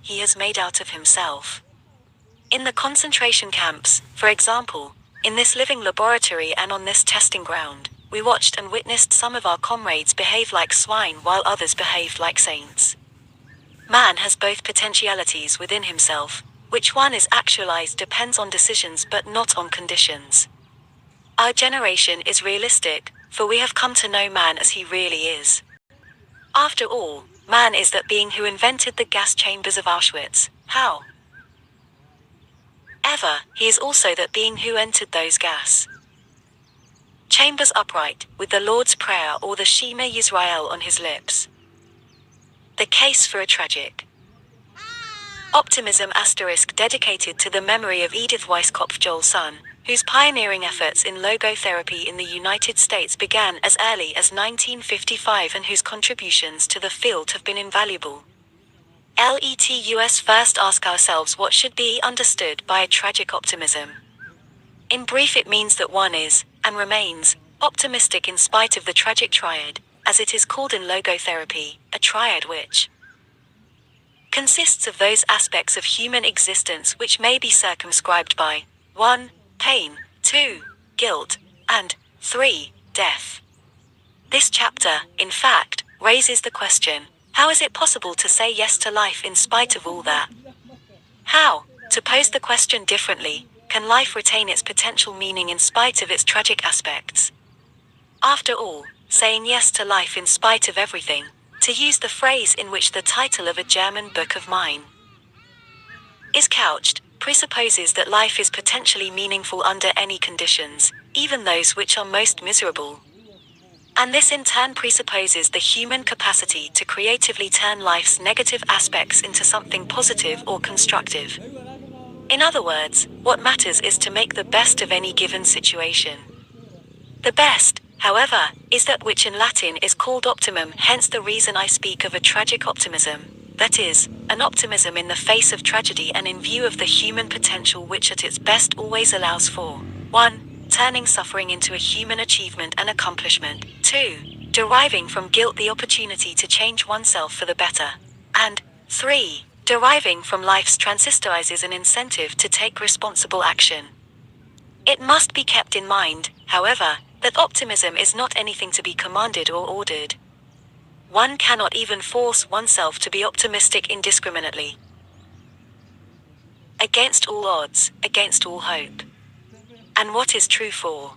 he has made out of himself. In the concentration camps, for example, in this living laboratory and on this testing ground, we watched and witnessed some of our comrades behave like swine while others behaved like saints. Man has both potentialities within himself. Which one is actualized depends on decisions but not on conditions. Our generation is realistic, for we have come to know man as he really is. After all, man is that being who invented the gas chambers of Auschwitz. How? He is also that being who entered those gas chambers upright, with the Lord's Prayer or the Shema Yisrael on his lips. The case for a tragic optimism * dedicated to the memory of Edith Weisskopf Joel-son, whose pioneering efforts in logotherapy in the United States began as early as 1955 and whose contributions to the field have been invaluable. Let's first ask ourselves what should be understood by a tragic optimism. In brief, it means that one is, and remains, optimistic in spite of the tragic triad, as it is called in logotherapy, a triad which consists of those aspects of human existence which may be circumscribed by 1. Pain, 2. Guilt, and 3. Death. This chapter, in fact, raises the question, how is it possible to say yes to life in spite of all that? How, to pose the question differently, can life retain its potential meaning in spite of its tragic aspects? After all, saying yes to life in spite of everything, to use the phrase in which the title of a German book of mine is couched, presupposes that life is potentially meaningful under any conditions, even those which are most miserable. And this in turn presupposes the human capacity to creatively turn life's negative aspects into something positive or constructive. In other words, what matters is to make the best of any given situation. The best, however, is that which in Latin is called optimum, hence the reason I speak of a tragic optimism, that is, an optimism in the face of tragedy and in view of the human potential which at its best always allows for 1. Turning suffering into a human achievement and accomplishment, 2. Deriving from guilt the opportunity to change oneself for the better, and 3. Deriving from life's transistorizes an incentive to take responsible action. It must be kept in mind, however, that optimism is not anything to be commanded or ordered. One cannot even force oneself to be optimistic indiscriminately. Against all odds, against all hope. And what is true for